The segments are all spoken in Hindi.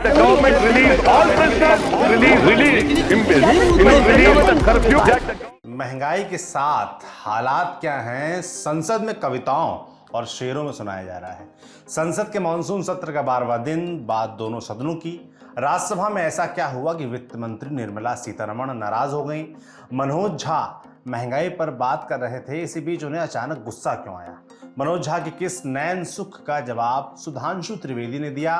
the government release all prisoners, release the curfew. महंगाई के साथ हालात क्या हैं, संसद में कविताओं और शेरों में सुनाया जा रहा है। संसद के मानसून सत्र का 12वां दिन, बात दोनों सदनों की। राज्यसभा में ऐसा क्या हुआ कि वित्त मंत्री निर्मला सीतारमण नाराज हो गई? मनोज झा महंगाई पर बात कर रहे थे, इसी बीच उन्हें अचानक गुस्सा क्यों आया? मनोज झा के किस नैन सुख का जवाब सुधांशु त्रिवेदी ने दिया?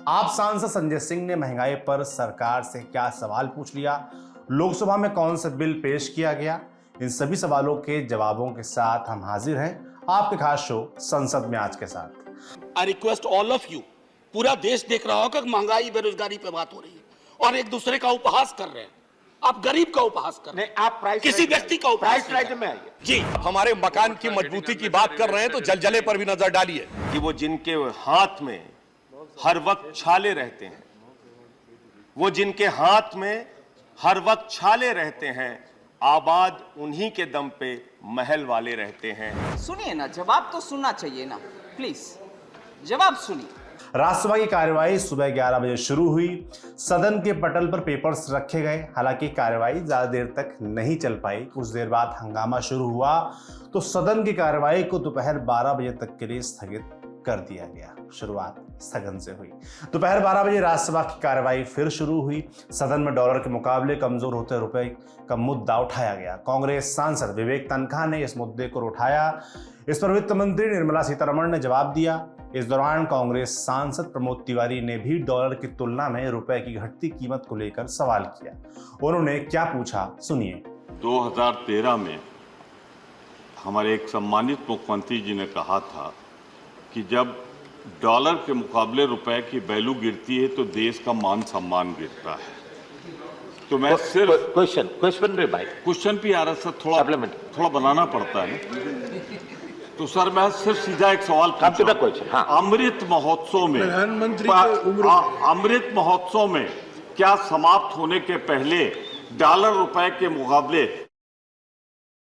आप सांसद संजय सिंह ने महंगाई पर सरकार से क्या सवाल पूछ लिया? लोकसभा में कौन सा बिल पेश किया गया? इन सभी सवालों के जवाबों के साथ हम हाजिर हैं आपके खास शो संसद में आज के साथ। I request all of you, पूरा देश देख रहा होगा कि महंगाई बेरोजगारी पे बात हो रही है और एक दूसरे का उपहास कर रहे हैं। आप गरीब का उपहास कर रहे हैं, आप प्राइस किसी व्यक्ति का उपहास में आइए जी। हमारे मकान की मजबूती की बात कर रहे हैं तो जलजले पर भी नजर डालिए कि वो जिनके हाथ में हर वक्त छाले रहते हैं, वो जिनके हाथ में हर वक्त छाले रहते हैं, आबाद उन्हीं के दम पे महल वाले रहते हैं। सुनिए ना, जवाब तो सुनना चाहिए ना, प्लीज जवाब सुनिए। राज्यसभा की कार्यवाही सुबह 11 बजे शुरू हुई। सदन के पटल पर पेपर्स रखे गए। हालांकि कार्यवाही ज्यादा देर तक नहीं चल पाई। कुछ देर बाद हंगामा शुरू हुआ तो सदन की कार्यवाही को दोपहर 12 बजे तक के लिए स्थगित कर दिया गया। शुरुआत स्थगन से हुई। दोपहर 12 बजे राज्यसभा की कार्यवाही फिर शुरू हुई। सदन में डॉलर के मुकाबले कमजोर होते रुपए का मुद्दा उठाया गया। कांग्रेस सांसद विवेक तनखा ने इस मुद्दे को उठाया। इस पर वित्त मंत्री निर्मला सीतारमण ने जवाब दिया। इस दौरान कांग्रेस सांसद प्रमोद तिवारी ने भी डॉलर की तुलना में रुपए की घटती कीमत को लेकर सवाल किया। उन्होंने क्या पूछा, सुनिए। 2013 में हमारे एक सम्मानित मुख्यमंत्री जी ने कहा था कि जब डॉलर के मुकाबले रुपए की वैल्यू गिरती है तो देश का मान सम्मान गिरता है। तो मैं सिर्फ क्वेश्चन भी आ रहा सर, थोड़ा बनाना पड़ता है। तो सर मैं सिर्फ सीधा एक सवाल पूछा। अमृत महोत्सव में अमृत महोत्सव में क्या समाप्त होने के पहले डॉलर रुपए के मुकाबले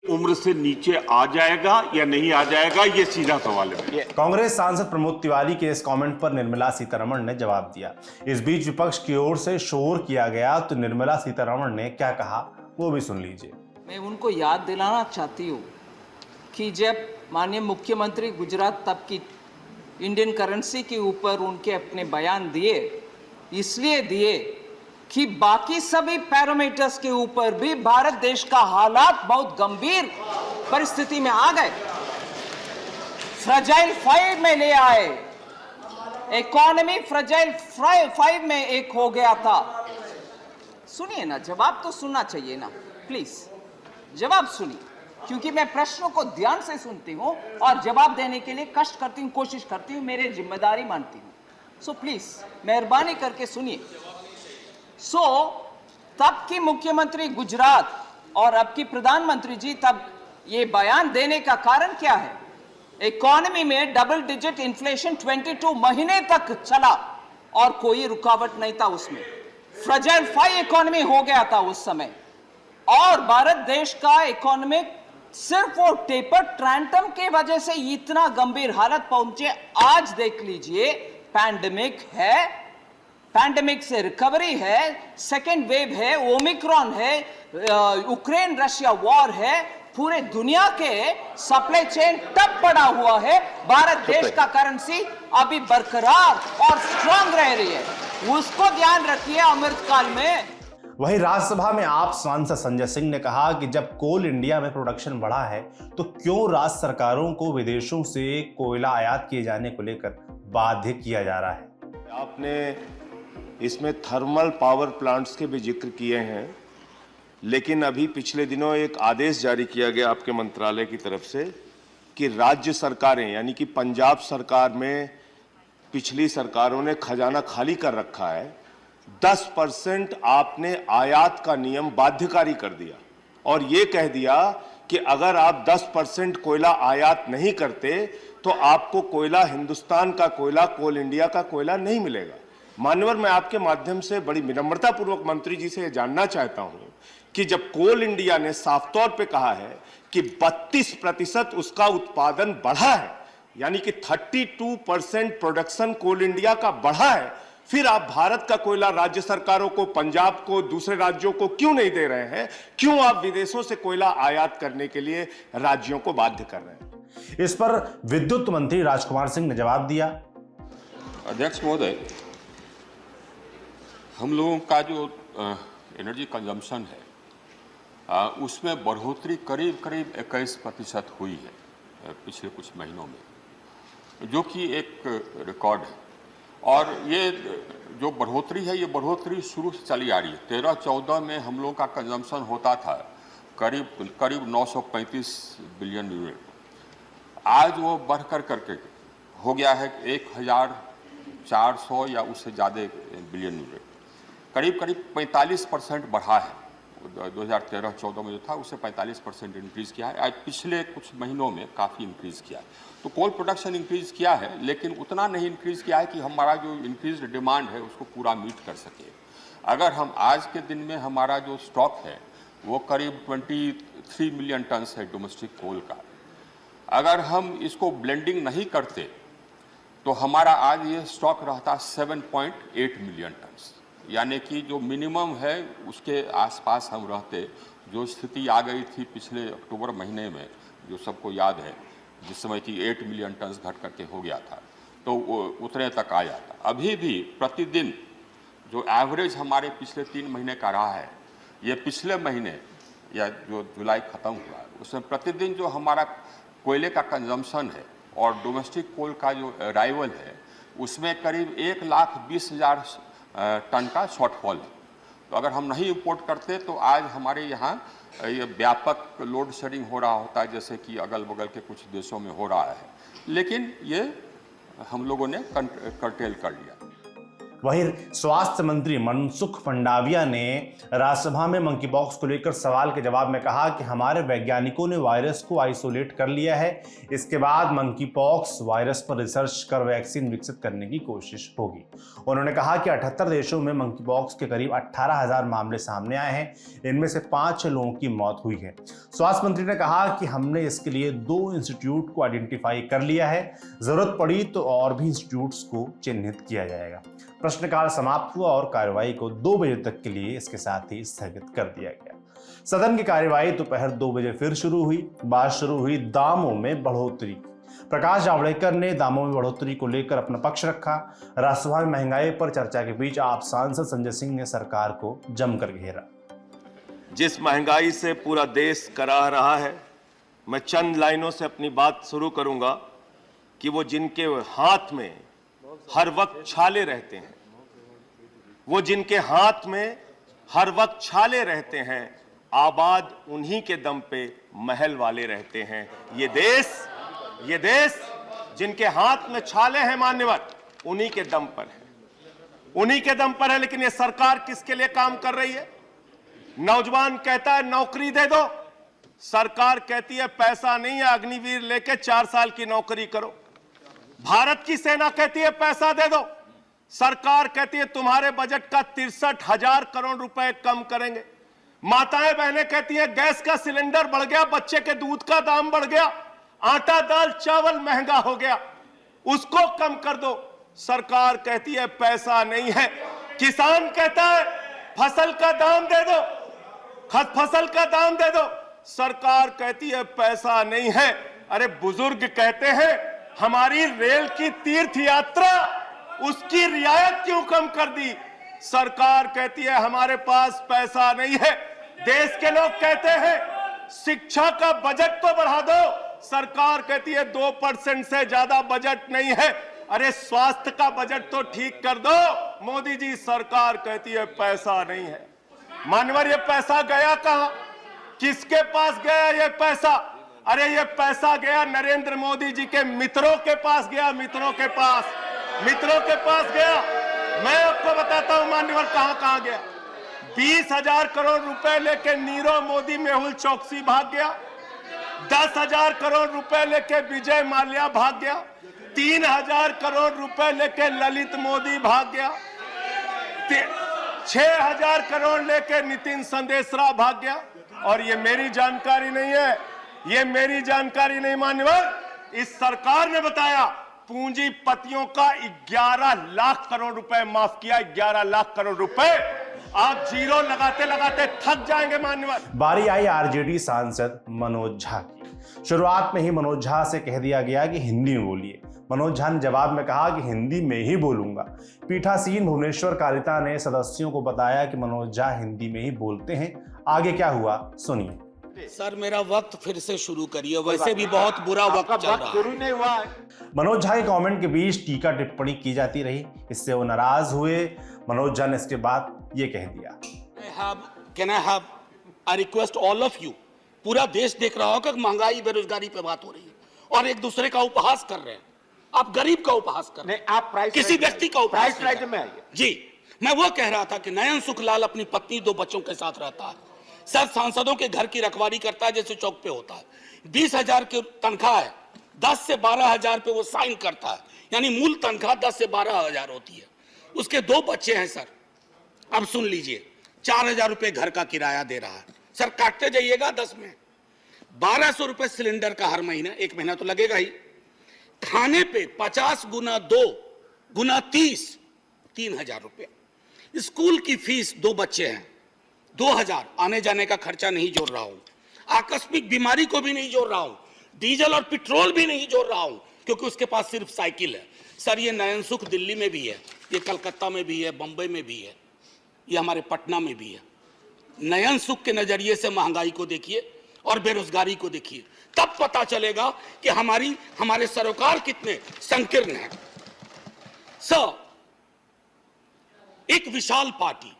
उम्र से नीचे आ जाएगा या नहीं आ जाएगा, ये सीधा सवाल है। कांग्रेस सांसद प्रमोद तिवारी के इस कमेंट पर निर्मला सीतारमण ने जवाब दिया। इस बीच विपक्ष की ओर से शोर किया गया तो निर्मला सीतारमण ने क्या कहा वो भी सुन लीजिए। मैं उनको याद दिलाना चाहती हूँ कि जब माननीय मुख्यमंत्री गुजरात तब की इंडियन करेंसी के ऊपर उनके अपने बयान दिए, इसलिए दिए कि बाकी सभी पैरामीटर्स के ऊपर भी भारत देश का हालात बहुत गंभीर परिस्थिति में आ गए। फ्रजाइल 5 में ले आए, इकोनॉमी फ्रजाइल 5 में एक हो गया था। सुनिए ना, जवाब तो सुनना चाहिए ना, प्लीज जवाब सुनिए, क्योंकि मैं प्रश्नों को ध्यान से सुनती हूं और जवाब देने के लिए कष्ट करती हूं, कोशिश करती हूं, मेरी जिम्मेदारी मानती हूं। सो प्लीज मेहरबानी करके सुनिए। तब की मुख्यमंत्री गुजरात और अब की प्रधानमंत्री जी तब ये बयान देने का कारण क्या है? इकोनॉमी में डबल डिजिट इन्फ्लेशन 22 महीने तक चला और कोई रुकावट नहीं था उसमें। फ्रजाइल 5 इकोनॉमी हो गया था उस समय और भारत देश का इकोनॉमी सिर्फ वो टेपर ट्रांटम के वजह से इतना गंभीर हालत पहुंचे। आज देख लीजिए, पैंडेमिक है, पैंडेमिक से रिकवरी है, सेकेंड वेव है, ओमिक्रॉन है, यूक्रेन रशिया वॉर है, पूरे दुनिया के सप्लाई चेन टप पड़ा हुआ है। भारत देश का करेंसी अभी बरकरार और स्ट्रांग रह रही है, उसको ध्यान रखिए अमृतकाल में। वहीं राज्यसभा में आप सांसद संजय सिंह ने कहा कि जब कोल इंडिया में प्रोडक्शन बढ़ा है तो क्यों राज्य सरकारों को विदेशों से कोयला आयात किए जाने को लेकर बाध्य किया जा रहा है। आपने इसमें थर्मल पावर प्लांट्स के भी जिक्र किए हैं, लेकिन अभी पिछले दिनों एक आदेश जारी किया गया आपके मंत्रालय की तरफ से कि राज्य सरकारें यानी कि पंजाब सरकार में पिछली सरकारों ने खजाना खाली कर रखा है। 10% आपने आयात का नियम बाध्यकारी कर दिया और ये कह दिया कि अगर आप 10% कोयला आयात नहीं करते तो आपको कोयला, हिंदुस्तान का कोयला, कोल इंडिया का कोयला नहीं मिलेगा। मान्यवर, मैं आपके माध्यम से बड़ी विनम्रता पूर्वक मंत्री जी से जानना चाहता हूं कि जब कोल इंडिया ने साफ तौर पे कहा है कि 32% उसका उत्पादन बढ़ा है, यानी कि 32% प्रोडक्शन कोल इंडिया का बढ़ा है, फिर आप भारत का कोयला राज्य सरकारों को, पंजाब को, दूसरे राज्यों को क्यों नहीं दे रहे हैं? क्यों आप विदेशों से कोयला आयात करने के लिए राज्यों को बाध्य कर रहे हैं? इस पर विद्युत मंत्री राजकुमार सिंह ने जवाब दिया। अध्यक्ष महोदय, हम लोगों का जो एनर्जी कंजम्पशन है उसमें बढ़ोतरी करीब करीब 21% हुई है पिछले कुछ महीनों में, जो कि एक रिकॉर्ड है। और ये जो बढ़ोतरी है, ये बढ़ोतरी शुरू से चली आ रही है। 13-14 में हम लोगों का कंजम्पशन होता था करीब 935 बिलियन यूनिट। आज वो बढ़ करके हो गया है 1400 या उससे ज़्यादा बिलियन यूनिट। करीब 45% बढ़ा है। 2013-14 में जो था उससे 45% इंक्रीज़ किया है। आज पिछले कुछ महीनों में काफ़ी इंक्रीज़ किया है। तो कोल प्रोडक्शन इंक्रीज़ किया है, लेकिन उतना नहीं इंक्रीज़ किया है कि हमारा जो इंक्रीज डिमांड है उसको पूरा मीट कर सके। अगर हम आज के दिन में हमारा जो स्टॉक है वो करीब 23 मिलियन टन है डोमेस्टिक कोल का। अगर हम इसको ब्लेंडिंग नहीं करते तो हमारा आज ये स्टॉक रहता 7.8 मिलियन टन, यानी कि जो मिनिमम है उसके आसपास हम रहते। जो स्थिति आ गई थी पिछले अक्टूबर महीने में, जो सबको याद है, जिस समय कि 8 मिलियन टन घट करके हो गया था, तो उतने तक आ जाता। अभी भी प्रतिदिन जो एवरेज हमारे पिछले 3 महीने का रहा है, ये पिछले महीने या जो जुलाई ख़त्म हुआ उसमें प्रतिदिन जो हमारा कोयले का कंजम्पशन है और डोमेस्टिक कोल का जो अराइवल है उसमें करीब 1,20,000 टन का शॉर्टफॉल है। तो अगर हम नहीं इंपोर्ट करते तो आज हमारे यहाँ ये व्यापक लोड शेडिंग हो रहा होता है, जैसे कि अगल बगल के कुछ देशों में हो रहा है, लेकिन ये हम लोगों ने कर्टेल कर लिया। वहीं स्वास्थ्य मंत्री मनसुख मंडाविया ने राज्यसभा में मंकी पॉक्स को लेकर सवाल के जवाब में कहा कि हमारे वैज्ञानिकों ने वायरस को आइसोलेट कर लिया है। इसके बाद मंकी पॉक्स वायरस पर रिसर्च कर वैक्सीन विकसित करने की कोशिश होगी। उन्होंने कहा कि 78 देशों में मंकी पॉक्स के करीब 18,000 मामले सामने आए हैं। इनमें से 5 लोगों की मौत हुई है। स्वास्थ्य मंत्री ने कहा कि हमने इसके लिए 2 इंस्टीट्यूट को आइडेंटिफाई कर लिया है। जरूरत पड़ी तो और भी इंस्टीट्यूट्स को चिन्हित किया जाएगा। प्रश्नकाल समाप्त हुआ और कार्यवाही को 2 बजे तक के लिए इसके साथ ही स्थगित कर दिया गया। सदन की कार्यवाही दोपहर 2 बजे फिर शुरू हुई। बात शुरू हुई दामों में बढ़ोतरी। प्रकाश जावड़ेकर ने दामों में बढ़ोतरी को लेकर अपना पक्ष रखा। राज्यसभा में महंगाई पर चर्चा के बीच आप सांसद संजय सिंह ने सरकार को जमकर घेरा। जिस महंगाई से पूरा देश कराह रहा है, मैं चंद लाइनों से अपनी बात शुरू करूंगा कि वो जिनके हाथ में हर वक्त छाले रहते हैं, वो जिनके हाथ में हर वक्त छाले रहते हैं, आबाद उन्हीं के दम पे महल वाले रहते हैं। ये देश जिनके हाथ में छाले हैं मान्यवर, उन्हीं के दम पर है, उन्हीं के दम पर है। लेकिन ये सरकार किसके लिए काम कर रही है? नौजवान कहता है नौकरी दे दो, सरकार कहती है पैसा नहीं है, अग्निवीर लेके 4 साल की नौकरी करो। भारत की सेना कहती है पैसा दे दो, सरकार कहती है तुम्हारे बजट का 63,000 करोड़ रुपए कम करेंगे। माताएं बहनें कहती हैं गैस का सिलेंडर बढ़ गया, बच्चे के दूध का दाम बढ़ गया, आटा दाल चावल महंगा हो गया, उसको कम कर दो। सरकार कहती है पैसा नहीं है। किसान कहता है फसल का दाम दे दो, फसल का दाम दे दो, सरकार कहती है पैसा नहीं है। अरे बुजुर्ग कहते हैं हमारी रेल की तीर्थ यात्रा, उसकी रियायत क्यों कम कर दी? सरकार कहती है हमारे पास पैसा नहीं है। देश के लोग कहते हैं शिक्षा का बजट तो बढ़ा दो, सरकार कहती है 2% से ज्यादा बजट नहीं है। अरे स्वास्थ्य का बजट तो ठीक कर दो, मोदी जी, सरकार कहती है पैसा नहीं है। मानवर ये पैसा गया कहां? किसके पास गया ये पैसा? अरे ये पैसा गया नरेंद्र मोदी जी के मित्रों के पास गया, मित्रों के पास गया। मैं आपको बताता हूं मान्यवर कहां गया। 20,000 करोड़ रुपए लेके नीरव मोदी मेहुल चौकसी भाग गया, 10,000 करोड़ रुपए लेके विजय माल्या भाग गया, 3,000 करोड़ रुपए लेके ललित मोदी भाग गया, 6,000 करोड़ लेके नितिन संदेशरा भाग गया। और ये मेरी जानकारी नहीं है, ये मेरी जानकारी नहीं मान्यवर, इस सरकार ने बताया पूंजीपतियों का 11 लाख करोड़ रुपए माफ किया। 11 लाख करोड़ रुपए आप जीरो लगाते लगाते थक जाएंगे मान्यवर। बारी आई आरजेडी सांसद मनोज झा की। शुरुआत में ही मनोज झा से कह दिया गया कि हिंदी में बोलिए। मनोज झा ने जवाब में कहा कि हिंदी में ही बोलूंगा। पीठासीन भुवनेश्वर कालिता ने सदस्यों को बताया कि मनोज झा हिंदी में ही बोलते हैं। आगे क्या हुआ सुनिए। सर मेरा वक्त फिर से शुरू करिए, वैसे भी बहुत बुरा वक्त चल रहा है। शुरू नहीं हुआ है। मनोज झा के कमेंट के बीच टीका टिप्पणी की जाती रही। इससे वो नाराज हुए। मनोज झा ने इसके बाद ये कह दिया, can I have I request all of you, पूरा देश देख रहा होगा कि महंगाई बेरोजगारी पे बात हो रही है और एक दूसरे का उपहास कर रहे हैं। आप गरीब का उपहास कर रहे हैं, आप प्राइस किसी व्यक्ति का उपहास प्राइस राइट में आइए। जी मैं वो कह रहा था कि नयन सुखलाल अपनी पत्नी 2 बच्चों के साथ रहता है, सब सांसदों के घर की रखवाली करता है जैसे चौक पे होता है। 20,000 की तनख्वाह है, 10 से 12,000 पे वो साइन करता है, यानी मूल तनख्वाह 10 से 12,000 होती है। उसके 2 बच्चे हैं सर। अब सुन लीजिए, 4,000 रुपए घर का किराया दे रहा है सर, काटते जाइएगा 10 में 1,200 रुपए सिलेंडर का हर महीना, 1 महीना तो लगेगा ही। खाने पे 50 गुना 2 गुना 30, 3,000 रुपए। स्कूल की फीस, 2 बच्चे हैं, 2,000। आने जाने का खर्चा नहीं जोड़ रहा हूं, आकस्मिक बीमारी को भी नहीं जोड़ रहा हूं, डीजल और पेट्रोल भी नहीं जोड़ रहा हूं क्योंकि उसके पास सिर्फ साइकिल है। सर ये नयन सुख दिल्ली में भी है, ये कलकत्ता में भी है, बंबई में भी है, ये हमारे पटना में भी है। नयन सुख के नजरिए से महंगाई को देखिए और बेरोजगारी को देखिए, तब पता चलेगा कि हमारे सरोकार कितने संकीर्ण हैं। सर एक विशाल पार्टी,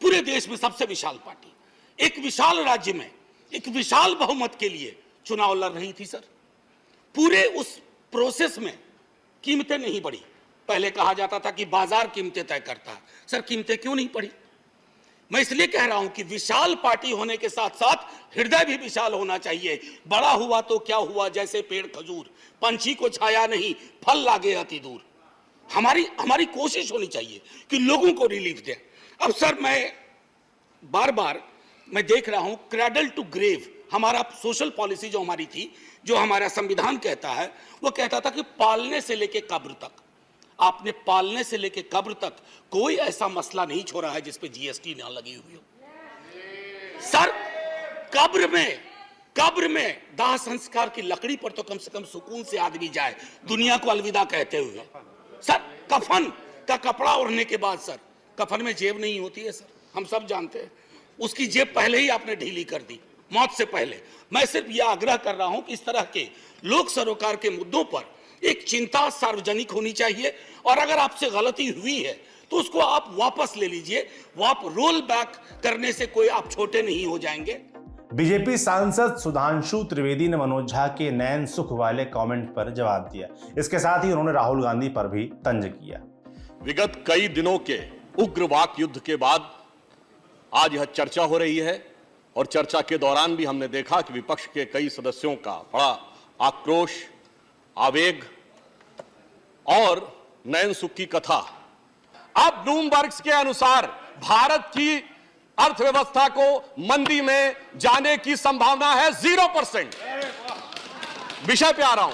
पूरे देश में सबसे विशाल पार्टी, एक विशाल राज्य में एक विशाल बहुमत के लिए चुनाव लड़ रही थी सर। पूरे उस प्रोसेस में कीमतें नहीं बढ़ी। पहले कहा जाता था कि बाजार कीमतें तय करता है, सर कीमतें क्यों नहीं बढ़ी? मैं इसलिए कह रहा हूं कि विशाल पार्टी होने के साथ साथ हृदय भी विशाल होना चाहिए। बड़ा हुआ तो क्या हुआ, जैसे पेड़ खजूर, पंछी को छाया नहीं फल लागे अति दूर। हमारी कोशिश होनी चाहिए कि लोगों को रिलीफ दें। अब सर मैं बार बार मैं देख रहा हूं क्रैडल टू ग्रेव, हमारा सोशल पॉलिसी जो हमारी थी, जो हमारा संविधान कहता है, वो कहता था कि पालने से लेके कब्र तक। आपने पालने से लेके कब्र तक कोई ऐसा मसला नहीं छोड़ा है जिस पे जीएसटी ना लगी हुई हो। सर कब्र में दाह संस्कार की लकड़ी पर तो कम से कम सुकून से आदमी जाए दुनिया को अलविदा कहते हुए। सर कफन का कपड़ा ओढ़ने के बाद सर, कफन में जेब नहीं होती है सर, हम सब जानते हैं। उसकी जेब पहले ही आपने ढीली कर दी मौत से पहले। मैं सिर्फ यह आग्रह कर रहा हूं कि इस तरह के लोक सरोकार के मुद्दों पर एक चिंता सार्वजनिक होनी चाहिए और अगर आपसे गलती हुई है तो उसको आप वापस ले लीजिए। वो आप रोल बैक करने से कोई आप छोटे नहीं हो जाएंगे। बीजेपी सांसद सुधांशु त्रिवेदी ने मनोज झा के नयन सुख वाले कमेंट पर जवाब दिया। इसके साथ ही उन्होंने राहुल गांधी पर भी तंज किया। विगत कई दिनों के उग्र वाक युद्ध के बाद आज यह चर्चा हो रही है और चर्चा के दौरान भी हमने देखा कि विपक्ष के कई सदस्यों का बड़ा आक्रोश, आवेग और नयन सुख की कथा। अब ब्लूमबर्ग के अनुसार भारत की अर्थव्यवस्था को मंदी में जाने की संभावना है 0%। विषय पे आ रहा हूं,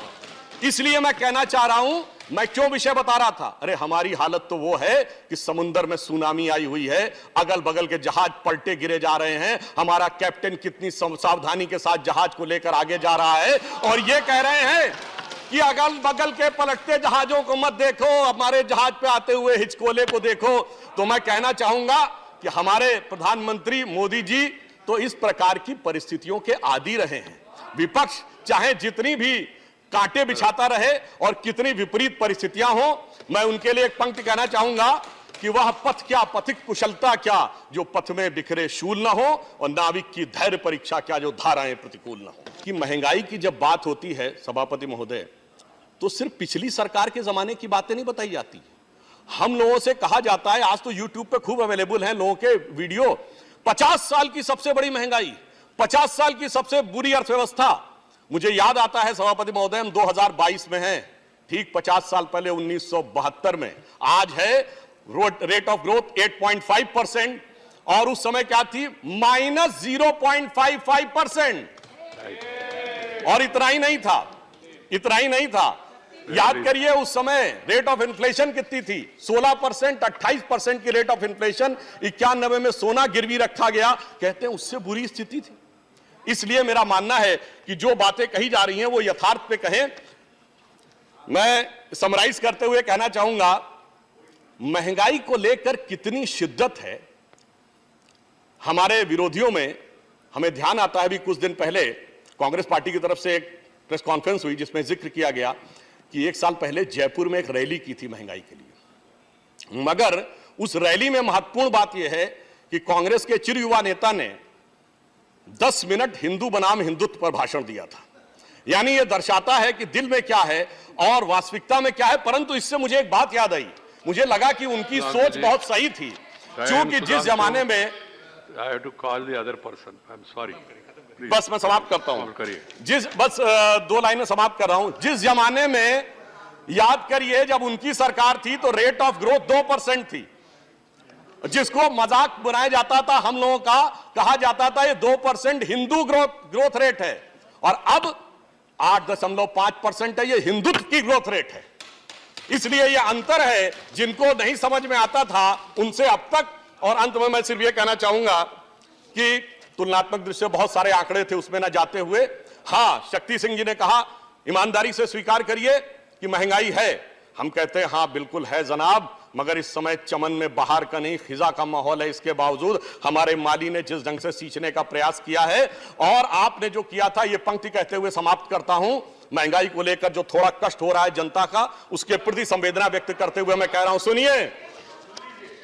इसलिए मैं कहना चाह रहा हूं, मैं क्यों विषय बता रहा था। अरे हमारी हालत तो वो है कि समुद्र में सुनामी आई हुई है, अगल बगल के जहाज पलटे गिरे जा रहे हैं, हमारा कैप्टन कितनी सावधानी के साथ जहाज को लेकर आगे जा रहा है और ये कह रहे हैं कि अगल बगल के पलटते जहाजों को मत देखो, हमारे जहाज पे आते हुए हिचकोले को देखो। तो मैं कहना चाहूंगा कि हमारे प्रधानमंत्री मोदी जी तो इस प्रकार की परिस्थितियों के आदी रहे हैं। विपक्ष चाहे जितनी भी कांटे बिछाता रहे और कितनी विपरीत परिस्थितियां हो, मैं उनके लिए एक पंक्ति कहना चाहूंगा कि वह पथ क्या, पथिक कुशलता क्या, जो पथ में बिखरे शूल न हो, और नाविक की धैर्य परीक्षा क्या, जो धाराएं प्रतिकूल न हो। कि महंगाई की जब बात होती है सभापति महोदय, तो सिर्फ पिछली सरकार के जमाने की बातें नहीं बताई जाती। हम लोगों से कहा जाता है, आज तो यूट्यूब पे खूब अवेलेबल है लोगों के वीडियो, 50 साल की सबसे बड़ी महंगाई, 50 साल की सबसे बुरी अर्थव्यवस्था। मुझे याद आता है सभापति महोदय, हम 2022 में हैं, ठीक 50 साल पहले 1972 में। आज है रेट ऑफ ग्रोथ 8.5% और उस समय क्या थी, -0.55%। और इतना ही नहीं था, इतना ही नहीं था, याद करिए उस समय रेट ऑफ इन्फ्लेशन कितनी थी, 16%, 28% की रेट ऑफ इन्फ्लेशन। 91 में सोना गिरवी रखा गया, कहते हैं उससे बुरी स्थिति थी। इसलिए मेरा मानना है कि जो बातें कही जा रही हैं वो यथार्थ पे कहें। मैं समराइज करते हुए कहना चाहूंगा, महंगाई को लेकर कितनी शिद्दत है हमारे विरोधियों में, हमें ध्यान आता है। अभी कुछ दिन पहले कांग्रेस पार्टी की तरफ से एक प्रेस कॉन्फ्रेंस हुई जिसमें जिक्र किया गया कि 1 साल पहले जयपुर में एक रैली की थी महंगाई के लिए, मगर उस रैली में महत्वपूर्ण बात यह है कि कांग्रेस के चिर युवा नेता ने 10 मिनट हिंदू बनाम हिंदुत्व पर भाषण दिया था। यानी यह दर्शाता है कि दिल में क्या है और वास्तविकता में क्या है। परंतु इससे मुझे एक बात याद आई, मुझे लगा कि उनकी सोच बहुत सही थी, क्योंकि जिस जमाने में I have to call the other person. I'm sorry. Please. बस मैं समाप्त करता हूं, बस 2 लाइनें समाप्त कर रहा हूं। जिस जमाने में, याद करिए, जब उनकी सरकार थी तो रेट ऑफ ग्रोथ 2% थी, जिसको मजाक बनाया जाता था, हम लोगों का कहा जाता था ये 2% हिंदू ग्रोथ रेट है, और अब 8.5% है, ये हिंदुत्व की ग्रोथ रेट है। इसलिए ये अंतर है, जिनको नहीं समझ में आता था उनसे अब तक। और अंत में मैं सिर्फ ये कहना चाहूंगा कि तुलनात्मक दृष्टि से बहुत सारे आंकड़े थे, उसमें ना जाते हुए, हां, शक्ति सिंह जी ने कहा ईमानदारी से स्वीकार करिए कि महंगाई है। हम कहते हैं हां बिल्कुल है जनाब, मगर इस समय चमन में बाहर का नहीं खिजा का माहौल है। इसके बावजूद हमारे माली ने जिस ढंग से सींचने का प्रयास किया है, और आपने जो किया था, ये पंक्ति कहते हुए समाप्त करता हूं, महंगाई को लेकर जो थोड़ा कष्ट हो रहा है जनता का, उसके प्रति संवेदना व्यक्त करते हुए मैं कह रहा हूं,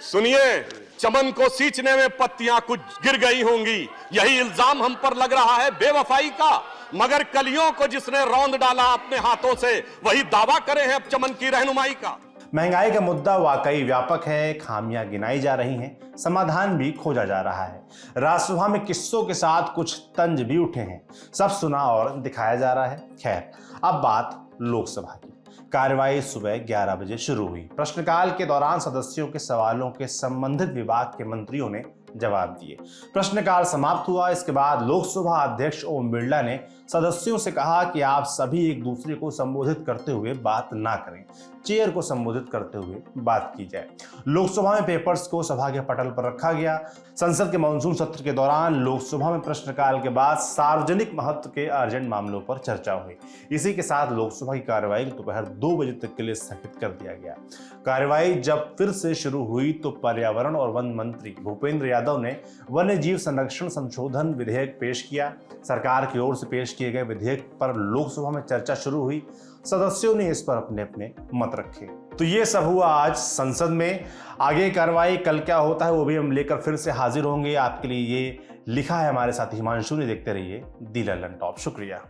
सुनिए, चमन को सींचने में पत्तियां कुछ गिर गई होंगी, यही इल्जाम हम पर लग रहा है बेवफाई का, मगर कलियों को जिसने रौंद डाला अपने हाथों से, वही दावा करे हैं अब चमन की रहनुमाई का। महंगाई का मुद्दा वाकई व्यापक है, खामियां गिनाई जा रही हैं, समाधान भी खोजा जा रहा है। राज्यसभा में किस्सों के साथ कुछ तंज भी उठे हैं, सब सुना और दिखाया जा रहा है। खैर, अब बात लोकसभा की। कार्यवाही सुबह 11 बजे शुरू हुई। प्रश्नकाल के दौरान सदस्यों के सवालों के संबंधित विभाग के मंत्रियों ने जवाब दिए। प्रश्नकाल समाप्त हुआ। इसके बाद लोकसभा अध्यक्ष ओम बिरला ने सदस्यों से कहा कि आप सभी एक दूसरे को संबोधित करते हुए बात ना करें, चेयर को संबोधित करते हुए बात की जाए। लोकसभा में पेपर्स को सभा के पटल पर रखा गया। संसद के मानसून सत्र के दौरान लोकसभा में प्रश्नकाल के बाद सार्वजनिक महत्व के अर्जेंट मामलों पर चर्चा हुई। इसी के साथ लोकसभा की कार्यवाही दोपहर 2 बजे तक के लिए स्थगित कर दिया गया। कार्यवाही जब फिर से शुरू हुई तो पर्यावरण और वन मंत्री भूपेंद्र यादव ने वन्य जीव संरक्षण संशोधन विधेयक पेश किया। सरकार की ओर से पेश किए गए विधेयक पर लोकसभा में चर्चा शुरू हुई। सदस्यों ने इस पर अपने अपने मत रखे। तो ये सब हुआ आज संसद में। आगे कार्रवाई कल क्या होता है वो भी हम लेकर फिर से हाजिर होंगे। आपके लिए ये लिखा है हमारे साथी हिमांशु ने। देखते रहिए दी लल्लन टॉप। शुक्रिया।